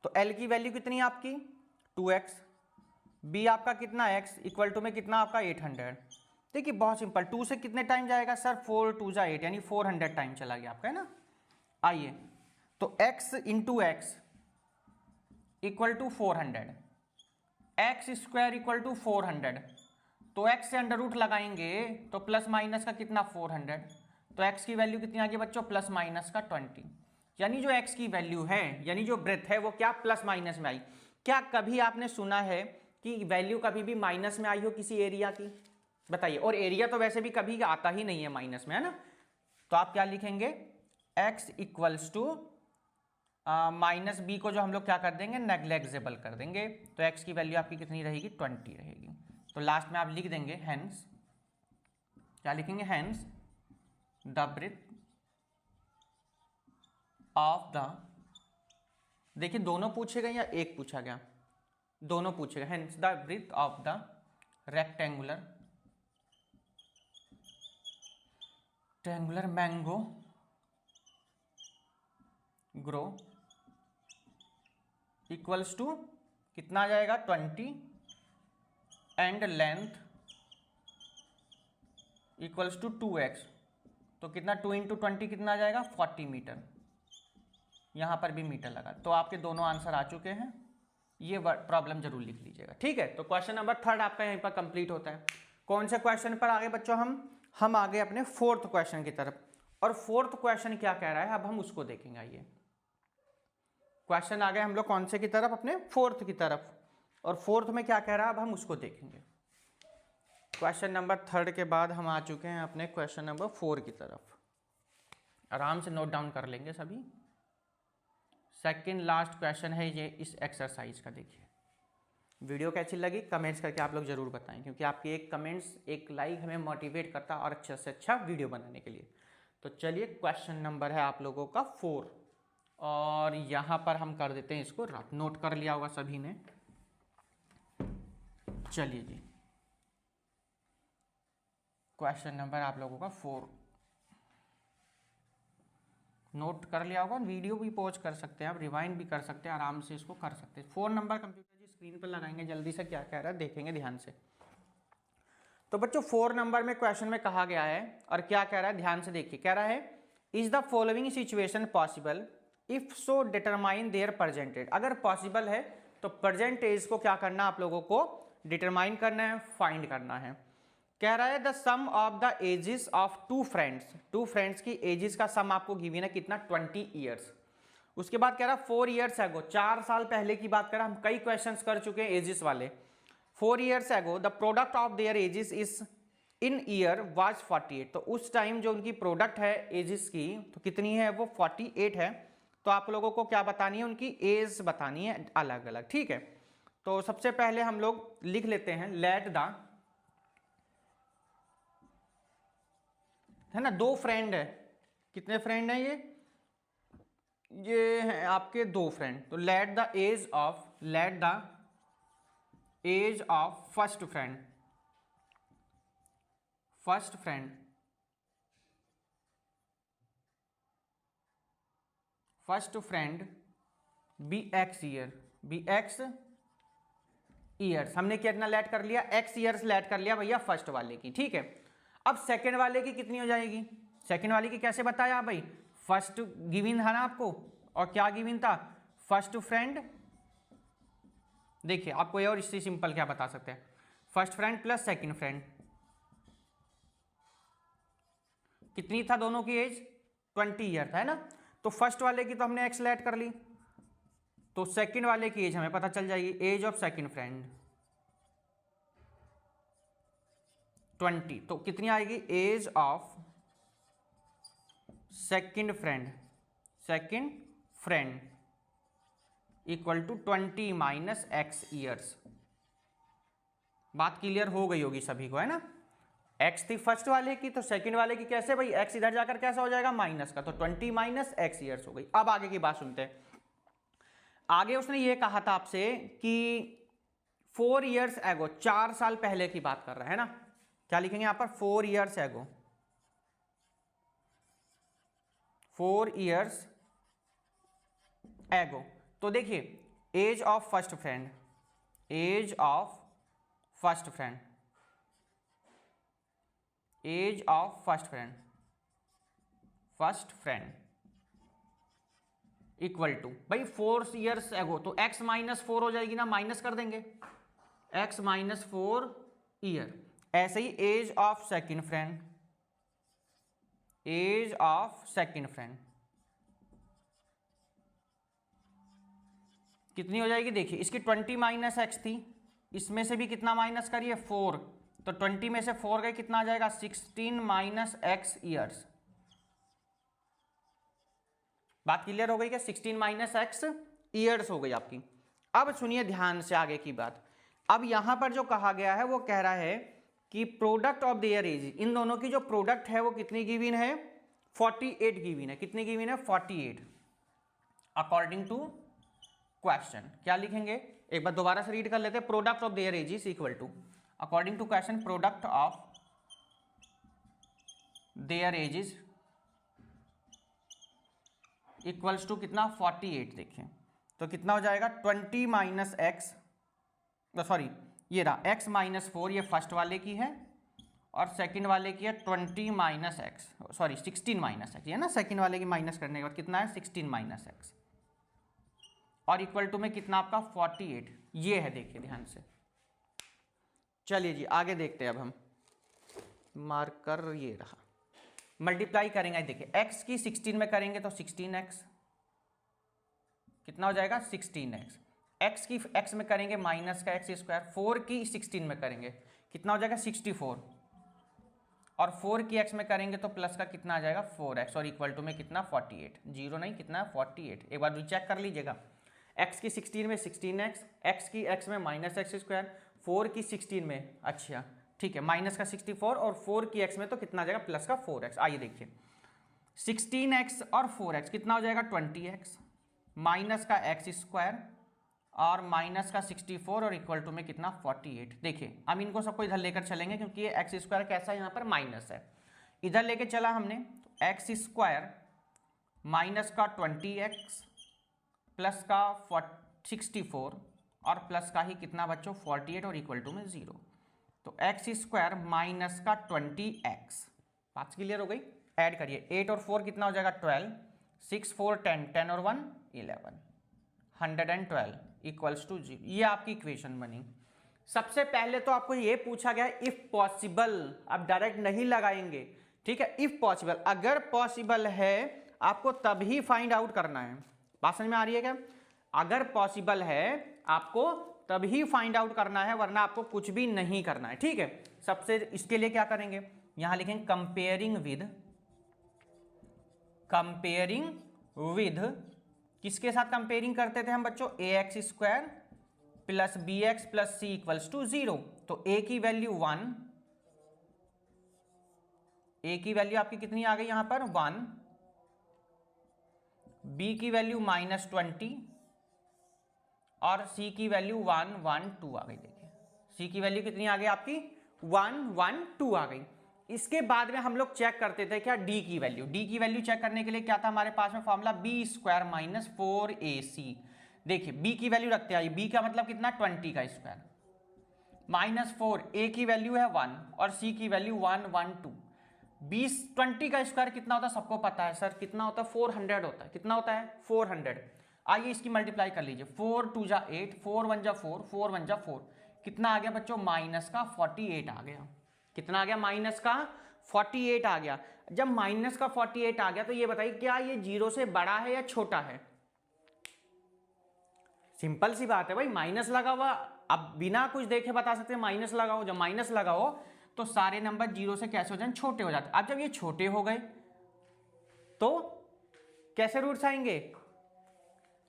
तो L की वैल्यू कितनी है आपकी 2x, B आपका कितना x, इक्वल टू में कितना आपका 800। देखिए बहुत सिंपल, 2 से कितने टाइम जाएगा सर, 4 2 जा 8, यानी 400 टाइम चला गया आपका, है ना। आइए तो x into x equal to 400, x square equal to 400, तो x से अंडर रूट लगाएंगे तो प्लस माइनस का कितना 400, तो x की वैल्यू कितनी आ गई बच्चों, प्लस माइनस का 20, यानी जो x की वैल्यू है, यानी जो ब्रेथ है वो क्या प्लस माइनस में आई। क्या कभी आपने सुना है कि वैल्यू कभी भी माइनस में आई हो किसी एरिया की, बताइए। और एरिया तो वैसे भी कभी आता ही नहीं है माइनस में, है ना। तो आप क्या लिखेंगे, x equals to minus b को जो हम लोग क्या कर देंगे, नेग्लेक्टेबल कर देंगे, तो x की वैल्यू आपकी कितनी रहेगी, 20 रहेगी। तो लास्ट में आप लिख देंगे हेंस, क्या लिखेंगे, hence the breadth of the, देखिए दोनों पूछे गए या एक पूछा गया, दोनों पूछे गए, hence the breadth of the rectangular mango grove equals to कितना आ जाएगा 20 and length equals to 2x, तो कितना 2 इंटू 20 कितना आ जाएगा 40 मीटर, यहां पर भी मीटर लगा। तो आपके दोनों आंसर आ चुके हैं, ये प्रॉब्लम जरूर लिख लीजिएगा, ठीक है। तो क्वेश्चन नंबर 3 आपका यहीं पर कंप्लीट होता है। कौन से क्वेश्चन पर आगे बच्चों, हम आगे अपने 4th क्वेश्चन की तरफ, और 4th क्वेश्चन क्या कह रहा है अब हम उसको देखेंगे। आइए क्वेश्चन आ गए हम लोग कौन से की तरफ, अपने 4th की तरफ, और 4th में क्या कह रहा है अब हम उसको देखेंगे। क्वेश्चन नंबर 3 के बाद हम आ चुके हैं अपने क्वेश्चन नंबर 4 की तरफ, आराम से नोट डाउन कर लेंगे सभी। सेकंड लास्ट क्वेश्चन है ये इस एक्सरसाइज का। देखिए वीडियो कैसी लगी कमेंट्स करके आप लोग जरूर बताएं, क्योंकि आपके एक कमेंट्स एक लाइक हमें मोटिवेट करता है और अच्छे से अच्छा वीडियो बनाने के लिए। तो चलिए क्वेश्चन नंबर है आप लोगों का 4, और यहाँ पर हम कर देते हैं इसको रफ। नोट कर लिया होगा सभी ने। चलिए जी, क्वेश्चन नंबर आप लोगों का 4 नोट कर लिया होगा। वीडियो भी पॉज कर सकते हैं आप, रिवाइंड भी कर सकते हैं, आराम से इसको कर सकते हैं। 4 नंबर कंप्यूटर जी स्क्रीन पर लगाएंगे, जल्दी से क्या कह रहा है देखेंगे ध्यान से। तो बच्चों 4 नंबर में क्वेश्चन में कहा गया है और क्या कह रहा है ध्यान से देखिए। कह रहा है is the following situation possible, if so determine there presented. अगर पॉसिबल है तो प्रेजेंट एज को क्या करना आप लोगों को डिटरमाइन करना है, फाइंड करना है। कह रहा है the sum of the ages of two friends की एजेस का सम आपको गिवन है कितना 20 ईयर्स। उसके बाद कह रहा है 4 ईयर्स एगो, 4 साल पहले की बात कर रहा है। हम कई क्वेश्चंस कर चुके हैं एजेस वाले। 4 years ago the product of there edges is in year was 48। तो उस टाइम जो उनकी प्रोडक्ट है एजेस की तो कितनी है वो 48 है। तो आप लोगों को क्या बतानी है, उनकी एज बतानी है अलग अलग, ठीक है। तो सबसे पहले हम लोग लिख लेते हैं लेट द, है ना, 2 फ्रेंड है। कितने फ्रेंड हैं ये हैं आपके 2 फ्रेंड। तो let the age of first friend be x years. हमने कितना लेट कर लिया, एक्स ईयर्स लेट कर लिया भैया फर्स्ट वाले की, ठीक है। अब सेकंड वाले की कितनी हो जाएगी, सेकंड वाले की कैसे बताया भाई, फर्स्ट गिवन था ना आपको, और क्या गिवन था, फर्स्ट फ्रेंड। देखिए आपको ये और इससे सिंपल क्या बता सकते हैं, first friend plus second friend. कितनी था दोनों की एज, 20 ईयर था, है ना। तो फर्स्ट वाले की तो हमने एक्स लेट कर ली, तो सेकंड वाले की एज हमें पता चल जाएगी, एज ऑफ सेकंड फ्रेंड 20। तो कितनी आएगी, age of second friend equal to 20 minus x years. बात क्लियर हो गई होगी सभी को, है ना। एक्स थी फर्स्ट वाले की, तो सेकंड वाले की कैसे भाई, एक्स इधर जाकर कैसा हो जाएगा माइनस का, तो 20 माइनस एक्स ईयर्स हो गई। अब आगे की बात सुनते हैं। आगे उसने ये कहा था आपसे कि 4 ईयर्स एगो, 4 साल पहले की बात कर रहा है ना। क्या लिखेंगे यहां पर, 4 ईयर्स एगो, 4 ईयर्स एगो। तो देखिए age of first friend equal to भाई 4 ईयर्स एगो, तो x माइनस 4 हो जाएगी ना, माइनस कर देंगे x माइनस 4 ईयर। ऐसे ही एज ऑफ सेकंड फ्रेंड कितनी हो जाएगी, देखिए इसकी 20 माइनस एक्स थी, इसमें से भी कितना माइनस करिए 4, तो 20 में से 4 गए कितना आ जाएगा 16 माइनस एक्स ईयर्स। बात क्लियर हो गई क्या, 16 माइनस एक्स ईयर्स हो गई आपकी। अब सुनिए ध्यान से आगे की बात। अब यहां पर जो कहा गया है वो कह रहा है कि प्रोडक्ट ऑफ देयर एज, इन दोनों की जो प्रोडक्ट है वो कितनी गिवन है, 48 गिवन है। कितनी गिवन है, 48 अकॉर्डिंग टू क्वेश्चन। क्या लिखेंगे, एक बार दोबारा से रीड कर लेते हैं। Product of their age is equal to, according to question, product of their age is equals to कितना 48। देखिए तो कितना हो जाएगा 20 माइनस एक्स, सॉरी ये रहा x माइनस 4, ये फर्स्ट वाले की है, और सेकंड वाले की है 20 minus x, sorry 16 minus x, ये ना सेकंड वाले की माइनस करने के बाद कितना है 16 माइनस एक्स, और इक्वल टू में कितना आपका 48। ये है, देखिए ध्यान से। चलिए जी आगे देखते हैं। अब हम मार्कर ये रहा, मल्टीप्लाई करेंगे। देखिए x की 16 में करेंगे तो 16x कितना हो जाएगा 16x, x की x में करेंगे माइनस का x स्क्वायर, 4 की 16 में करेंगे कितना हो जाएगा 64, और 4 की x में करेंगे तो प्लस का कितना आ जाएगा 4x, और इक्वल टू में कितना 48, जीरो नहीं कितना 48। एक बार रीचेक कर लीजिएगा, x की 16 में 16x, x की x में माइनस एक्स स्क्वायर, 4 की 16 में, अच्छा ठीक है, माइनस का 64, और 4 की x में तो कितना आ जाएगा प्लस का 4x। आइए देखिए 16x और 4x कितना हो जाएगा 20x, माइनस का एक्स स्क्वायर और माइनस का 64 और इक्वल टू में कितना 48। देखिए हम इनको सबको इधर लेकर चलेंगे क्योंकि ये एक्स स्क्वायर कैसा है यहाँ पर माइनस है, इधर लेके चला हमने तो एक्स स्क्वायर माइनस का 20x प्लस का 64 और प्लस का ही कितना बच्चों 48 और इक्वल टू में 0। तो एक्स स्क्वायर माइनस का 20x, बात क्लियर हो गई। ऐड करिए 8 और 4 कितना हो जाएगा 12, 6 4 10, 10 और 1 11, 112 इक्वल्स टू 0। ये आपकी इक्वेशन बनी। सबसे पहले तो आपको ये पूछा गया इफ पॉसिबल, आप डायरेक्ट नहीं लगाएंगे, ठीक है। इफ पॉसिबल, अगर पॉसिबल है आपको तभी फाइंड आउट करना है। बात समझ में आ रही है क्या? अगर पॉसिबल है आपको तभी फाइंड आउट करना है, वरना आपको कुछ भी नहीं करना है, ठीक है। सबसे इसके लिए क्या करेंगे, यहां लिखेंगे कंपेयरिंग विद किसके साथ कंपेयरिंग करते थे हम बच्चों, a x square plus b x plus c equals to 0। तो ए की वैल्यू 1, ए की वैल्यू आपकी कितनी आ गई यहां पर 1, बी की वैल्यू -20 और सी की वैल्यू 1 1 2 आ गई। देखिए सी की वैल्यू कितनी आ गई आपकी 1 1 2 आ गई। इसके बाद में हम लोग चेक करते थे क्या डी की वैल्यू। डी की वैल्यू चेक करने के लिए क्या था हमारे पास में formula B square minus 4ac। देखिए बी की वैल्यू रखते हैं, बी का मतलब कितना 20 का स्क्वायर माइनस 4, ए की वैल्यू है 1 और सी की वैल्यू 1 1 2। 20 का स्क्वायर कितना होता है सबको पता है सर, कितना होता है 400 होता है। कितना होता है 400। आइए इसकी मल्टीप्लाई कर लीजिए, 4 2 जा 8, 4 1 जा 4, 4 1 जा 4, कितना आ गया बच्चों माइनस का 48 आ गया। कितना आ गया माइनस का 48 आ गया। जब माइनस का 48 आ गया तो ये बताइए क्या ये 0 से बड़ा है या छोटा है? सिंपल सी बात है भाई, माइनस लगा हुआ, अब बिना कुछ देखे बता सकते हैं माइनस लगाओ। जब माइनस लगाओ तो सारे नंबर 0 से कैसे हो जाए छोटे हो जाते। अब जब ये छोटे हो गए तो कैसे रूट्स आएंगे,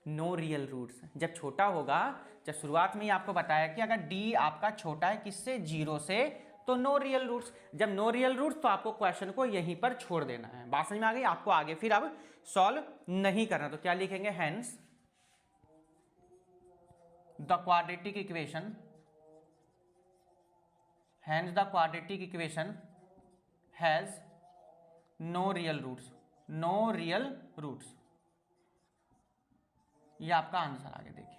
नो रियल रूट्स। जब छोटा होगा, जब शुरुआत में ही आपको बताया कि अगर d आपका छोटा है किससे 0 से, तो नो रियल रूट्स। जब नो रियल रूट्स तो आपको क्वेश्चन को यहीं पर छोड़ देना है। बात समझ में आ गई? आपको आगे फिर अब सॉल्व नहीं करना। तो क्या लिखेंगे, hence the quadratic equation, hence the quadratic equation has no real roots, no real roots. ये आपका आंसर आगे देखिए।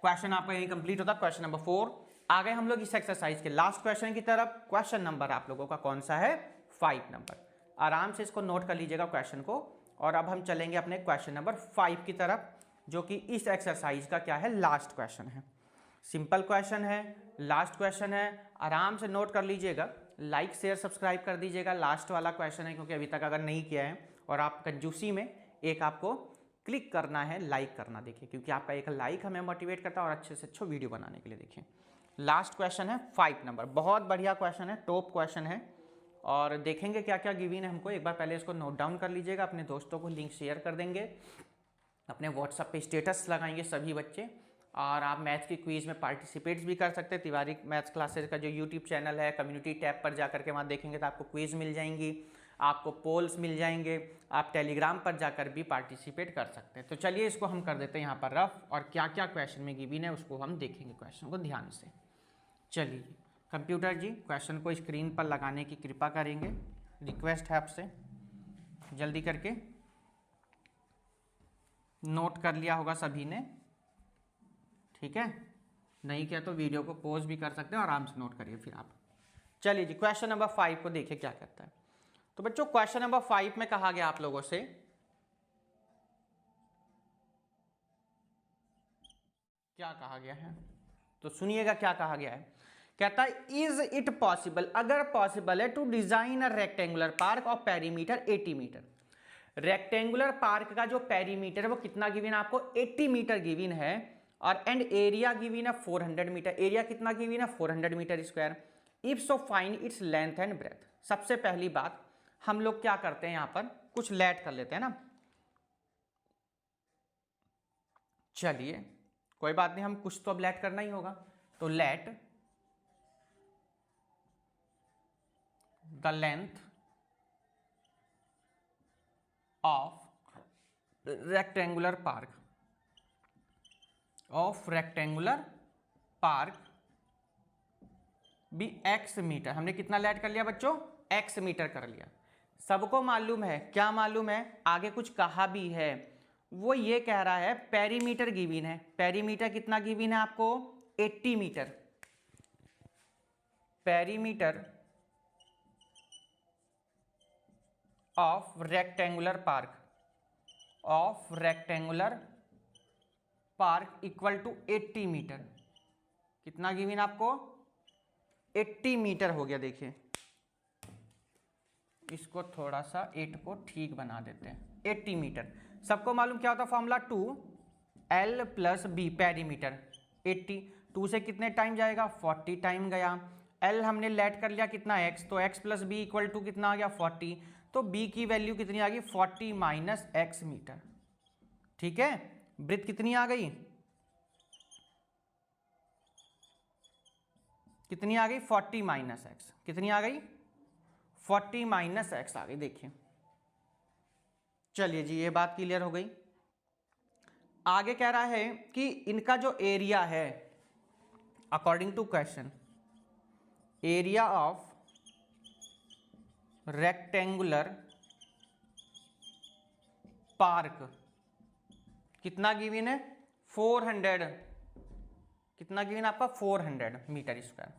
क्वेश्चन आपका यही कंप्लीट होता है, क्वेश्चन नंबर 4। आ गए हम लोग इस एक्सरसाइज के लास्ट क्वेश्चन की तरफ। क्वेश्चन नंबर आप लोगों का कौन सा है 5 नंबर। आराम से इसको नोट कर लीजिएगा क्वेश्चन को। और अब हम चलेंगे अपने क्वेश्चन नंबर 5 की तरफ, जो कि इस एक्सरसाइज का क्या है लास्ट क्वेश्चन है। सिंपल क्वेश्चन है, लास्ट क्वेश्चन है, आराम से नोट कर लीजिएगा। लाइक शेयर सब्सक्राइब कर दीजिएगा, लास्ट वाला क्वेश्चन है क्योंकि अभी तक अगर नहीं किया है, और आप कंजूसी में एक आपको क्लिक करना है, लाइक करना। देखिए क्योंकि आपका एक लाइक हमें मोटिवेट करता है और अच्छे से अच्छा वीडियो बनाने के लिए। देखिए लास्ट क्वेश्चन है 5 नंबर, बहुत बढ़िया क्वेश्चन है, टॉप क्वेश्चन है। और देखेंगे क्या क्या गिवन है हमको। एक बार पहले इसको नोट डाउन कर लीजिएगा, अपने दोस्तों को लिंक शेयर कर देंगे, अपने व्हाट्सएप पे स्टेटस लगाएंगे सभी बच्चे। और आप मैथ्स की क्विज में पार्टिसिपेट्स भी कर सकते हैं। तिवारी मैथ्स क्लासेस का जो यूट्यूब चैनल है, कम्युनिटी टैब पर जा करके वहाँ देखेंगे तो आपको क्विज मिल जाएंगी, आपको पोल्स मिल जाएंगे, आप टेलीग्राम पर जाकर भी पार्टिसिपेट कर सकते हैं। तो चलिए इसको हम कर देते हैं यहाँ पर रफ, और क्या क्या क्वेश्चन में गिवन है उसको हम देखेंगे क्वेश्चन को ध्यान से। चलिए कंप्यूटर जी क्वेश्चन को स्क्रीन पर लगाने की कृपा करेंगे, रिक्वेस्ट है आपसे। जल्दी करके नोट कर लिया होगा सभी ने, ठीक है? नहीं किया तो वीडियो को पॉज भी कर सकते हैं, आराम से नोट करिए फिर आप। चलिए जी क्वेश्चन नंबर 5 को देखिए क्या कहता है। तो बच्चों क्वेश्चन नंबर 5 में कहा गया आप लोगों से, क्या कहा गया है तो सुनिएगा क्या कहा गया है। कहता है इज इट पॉसिबल, अगर पॉसिबल है to design a rectangular park of perimeter 80 metre. Rectangular park का जो पेरीमीटर है वो कितना गिवन है आपको 80 मीटर गिवन है, और एंड एरिया गिवन है 400 मीटर। एरिया कितना गिवन है 400 metre square. If so find its length and breadth. सबसे पहली बात हम लोग क्या करते हैं, यहां पर कुछ लेट कर लेते हैं ना। चलिए कोई बात नहीं, हम कुछ तो अब लेट करना ही होगा। तो let the length of rectangular park, of rectangular park be x metre. हमने कितना लेट कर लिया बच्चों? एक्स मीटर कर लिया। सबको मालूम है, क्या मालूम है, आगे कुछ कहा भी है, वो ये कह रहा है पेरीमीटर गिवन है। पेरीमीटर कितना गिवन है आपको? 80 metre. Perimeter of rectangular park, of rectangular park equal to 80 metre. कितना गिवन आपको? 80 मीटर हो गया। देखिए इसको थोड़ा सा 8 को ठीक बना देते हैं। 80 मीटर। सबको मालूम क्या होता है formula? 2L plus B perimeter 80। 2 से कितने टाइम जाएगा? 40 टाइम गया। L हमने लेट कर लिया कितना? x, तो x plus b equal to कितना आ गया? 40। तो b की वैल्यू कितनी आ गई? 40 माइनस एक्स मीटर। ठीक है, वृत्त कितनी आ गई? कितनी आ गई? 40 माइनस एक्स। कितनी आ गई? 40 माइनस एक्स आ गई। देखिए चलिए जी, ये बात क्लियर हो गई। आगे कह रहा है कि इनका जो एरिया है according to question, area of rectangular park कितना गिवन है? 400। कितना गिवन आपका? 400 मीटर स्क्वायर।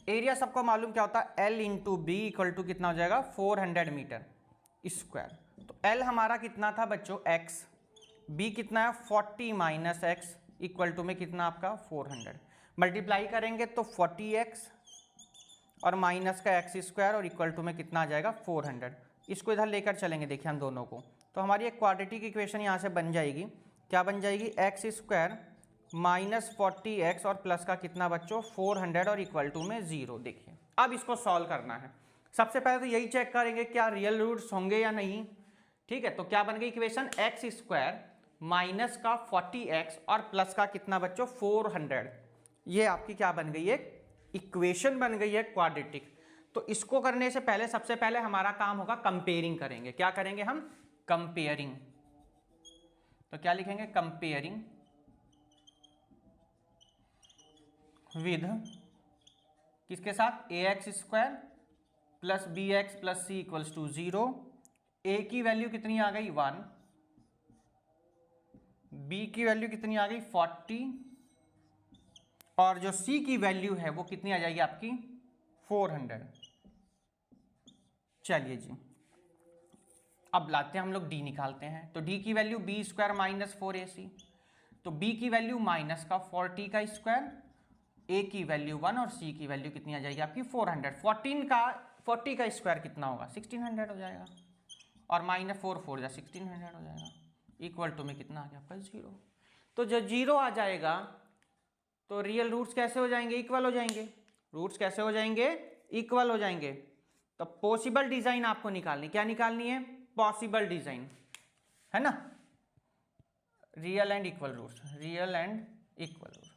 एरिया सबको मालूम क्या होता है? L into b equal to कितना हो जाएगा? 400 मीटर स्क्वायर। तो L हमारा कितना था बच्चों? x। b कितना है? 40 माइनस एक्स इक्वल टू में कितना आपका? 400। मल्टीप्लाई करेंगे तो 40x और माइनस का एक्स स्क्वायर और इक्वल टू में कितना आ जाएगा? 400। इसको इधर लेकर चलेंगे देखिए हम दोनों को, तो हमारी एक क्वाड्रेटिक इक्वेशन यहाँ से बन जाएगी। क्या बन जाएगी? एक्स स्क्वायर माइनस 40x और प्लस का कितना बच्चों? 400 और इक्वल टू में 0। देखिए अब इसको सॉल्व करना है। सबसे पहले तो यही चेक करेंगे क्या रियल रूट्स होंगे या नहीं। ठीक है, तो क्या बन गई इक्वेशन? एक्स स्क्वायर माइनस का 40x और प्लस का कितना बच्चों? 400। ये आपकी क्या बन गई? एक इक्वेशन बन गई है क्वाड्रेटिक। तो इसको करने से पहले सबसे पहले हमारा काम होगा कंपेयरिंग करेंगे। क्या करेंगे हम? कंपेयरिंग। तो क्या लिखेंगे? कंपेयरिंग विद किसके साथ? ax square plus b x plus c equals to 0। a की वैल्यू कितनी आ गई? 1। b की वैल्यू कितनी आ गई? 40। और जो c की वैल्यू है वो कितनी आ जाएगी आपकी? 400। चलिए जी, अब लाते हैं हम लोग d निकालते हैं। तो d की value b square minus 4ac। तो b की वैल्यू माइनस का 40 का स्क्वायर, a की वैल्यू 1 और c की वैल्यू कितनी आ जाएगी आपकी? 400। 40 का स्क्वायर कितना होगा? 1600 हो जाएगा। और माइनस 4 4 जा 1600 हो जाएगा। इक्वल टू में कितना आ गया आपका? 0। तो जब 0 आ जाएगा तो रियल रूट्स कैसे हो जाएंगे? इक्वल हो जाएंगे। रूट्स कैसे हो जाएंगे? इक्वल हो जाएंगे। तो पॉसिबल डिजाइन आपको निकालनी, क्या निकालनी है? पॉसिबल डिजाइन, है ना। Real and equal roots, real and equal roots.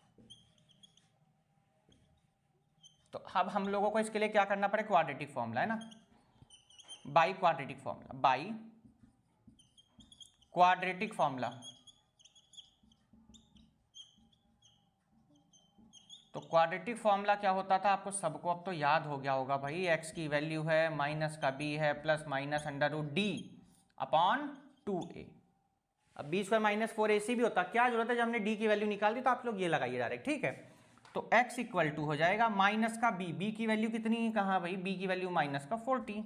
तो अब हम लोगों को इसके लिए क्या करना पड़े? क्वाड्रेटिक फॉर्मूला, है ना, by quadratic formula, by quadratic formula. तो क्वाड्रेटिक फॉर्मूला क्या होता था आपको सबको अब तो याद हो गया होगा भाई। x की वैल्यू है, माइनस का b है, plus minus under root d upon 2a। अब b स्क्वायर माइनस 4ac भी होता, क्या जरूरत है, जब हमने d की वैल्यू निकाल दी तो आप लोग ये लगाइए डायरेक्ट। ठीक है, तो x इक्वल टू हो जाएगा माइनस का b की वैल्यू कितनी है? कहाँ भाई? b की वैल्यू माइनस का 40।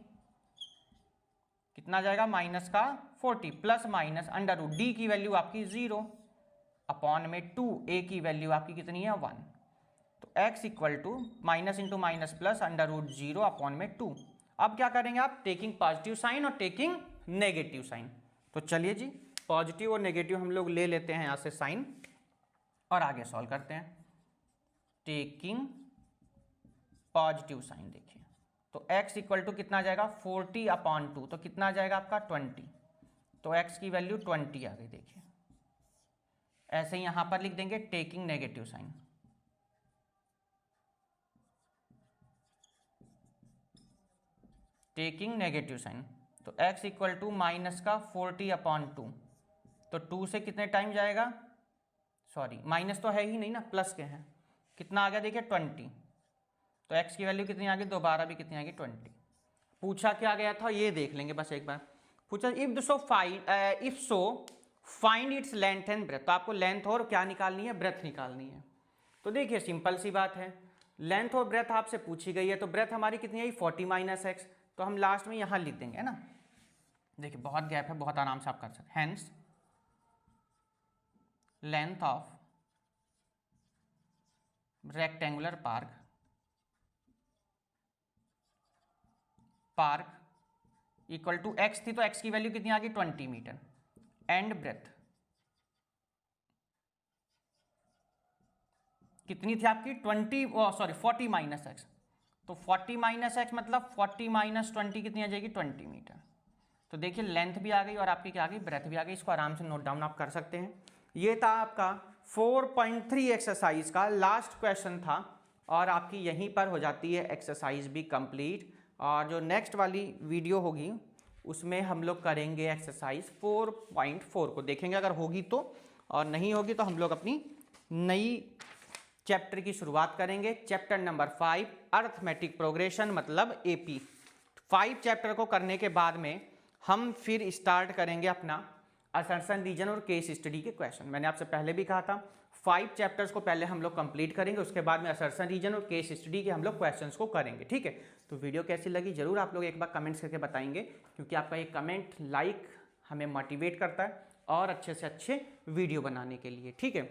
कितना जाएगा? माइनस का 40 plus minus under root d की वैल्यू आपकी 0 अपॉन में 2, a की वैल्यू आपकी कितनी है? 1। तो x equal to minus into minus plus under root 0 upon में 2। अब क्या करेंगे आप? टेकिंग पॉजिटिव साइन और टेकिंग नेगेटिव साइन। तो चलिए जी, पॉजिटिव और नेगेटिव हम लोग ले लेते हैं यहाँ से साइन और आगे सॉल्व करते हैं। टेकिंग पॉजिटिव साइन, देखिए तो x इक्वल टू कितना आ जाएगा? 40 अपॉन 2, तो कितना आ जाएगा आपका? 20। तो x की वैल्यू 20 आ गई। देखिए ऐसे ही यहां पर लिख देंगे taking negative sign. Taking negative sign, तो x इक्वल टू माइनस का 40 अपॉन 2, तो 2 से कितने टाइम जाएगा? सॉरी माइनस तो है ही नहीं ना, प्लस के हैं। कितना आ गया देखिए 20, तो x की वैल्यू कितनी आ गई, दोबारा भी कितनी आ गई 20। पूछा क्या गया था ये देख लेंगे बस एक बार। पूछा if so find its length and breadth, तो आपको लेंथ और क्या निकालनी है, ब्रेथ निकालनी है। तो देखिए सिंपल सी बात है, लेंथ और ब्रेथ आपसे पूछी गई है, तो ब्रेथ हमारी कितनी आई 40 माइनस एक्स, तो हम लास्ट में यहाँ लिख देंगे, है ना। देखिए बहुत गैप है, बहुत आराम से आप कर सकते। Hence length of rectangular park equal to x थी, तो एक्स की वैल्यू कितनी आ गई 20 मीटर, एंड ब्रेथ कितनी थी आपकी 40 माइनस एक्स, तो 40 माइनस एक्स मतलब 40 माइनस 20 कितनी आ जाएगी 20 मीटर। तो देखिए लेंथ भी आ गई और आपकी क्या आ गई, ब्रेथ भी आ गई। इसको आराम से नोट डाउन आप कर सकते हैं। ये था आपका 4.3 एक्सरसाइज का लास्ट क्वेश्चन था, और आपकी यहीं पर हो जाती है एक्सरसाइज भी कंप्लीट। और जो नेक्स्ट वाली वीडियो होगी उसमें हम लोग करेंगे एक्सरसाइज 4.4 को देखेंगे, अगर होगी तो, और नहीं होगी तो हम लोग अपनी नई चैप्टर की शुरुआत करेंगे। चैप्टर नंबर 5 अर्थमेटिक प्रोग्रेशन मतलब एपी। 5 चैप्टर को करने के बाद में हम फिर स्टार्ट करेंगे अपना असर्शन रीजन और केस स्टडी के क्वेश्चन। मैंने आपसे पहले भी कहा था 5 चैप्टर्स को पहले हम लोग कंप्लीट करेंगे, उसके बाद में असर्शन रीजन और केस स्टडी के हम लोग क्वेश्चंस को करेंगे, ठीक है। तो वीडियो कैसी लगी जरूर आप लोग एक बार कमेंट्स करके बताएंगे, क्योंकि आपका ये कमेंट लाइक हमें मोटिवेट करता है और अच्छे से अच्छे वीडियो बनाने के लिए, ठीक है।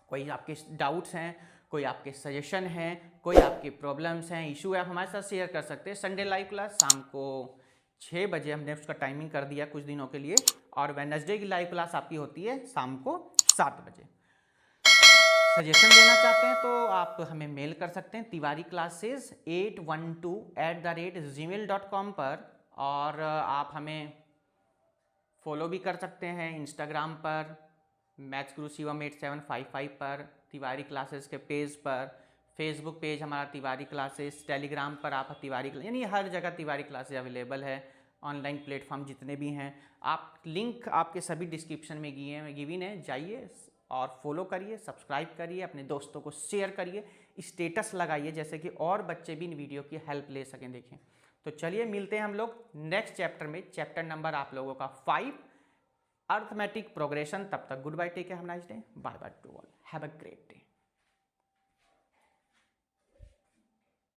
कोई आपके डाउट्स हैं, कोई आपके सजेशन हैं, कोई आपके प्रॉब्लम्स हैं, इशू है, आप हमारे साथ शेयर कर सकते हैं। संडे लाइव क्लास शाम को 6 बजे हमने उसका टाइमिंग कर दिया कुछ दिनों के लिए, और वेडनेसडे की लाइव क्लास आपकी होती है शाम को 7 बजे। सजेशन देना चाहते हैं तो आप हमें मेल कर सकते हैं tiwari812@gmail.com पर, और आप हमें फॉलो भी कर सकते हैं इंस्टाग्राम पर मैथ्स गुरु शिवम 8755 पर, तिवारी क्लासेस के पेज पर, फेसबुक पेज हमारा तिवारी क्लासेस, टेलीग्राम पर आप तिवारी क्लास, यानी हर जगह तिवारी क्लासेस अवेलेबल है। ऑनलाइन प्लेटफॉर्म जितने भी हैं, आप लिंक आपके सभी डिस्क्रिप्शन में गिवन है, जाइए और फॉलो करिए, सब्सक्राइब करिए, अपने दोस्तों को शेयर करिए, स्टेटस लगाइए, जैसे कि और बच्चे भी इन वीडियो की हेल्प ले सकें। देखिए तो चलिए मिलते हैं हम लोग नेक्स्ट चैप्टर में, चैप्टर नंबर आप लोगों का 5 अर्थमेटिक प्रोग्रेशन। तब तक good bye, take care, have a nice day, bye bye to all, have a great day.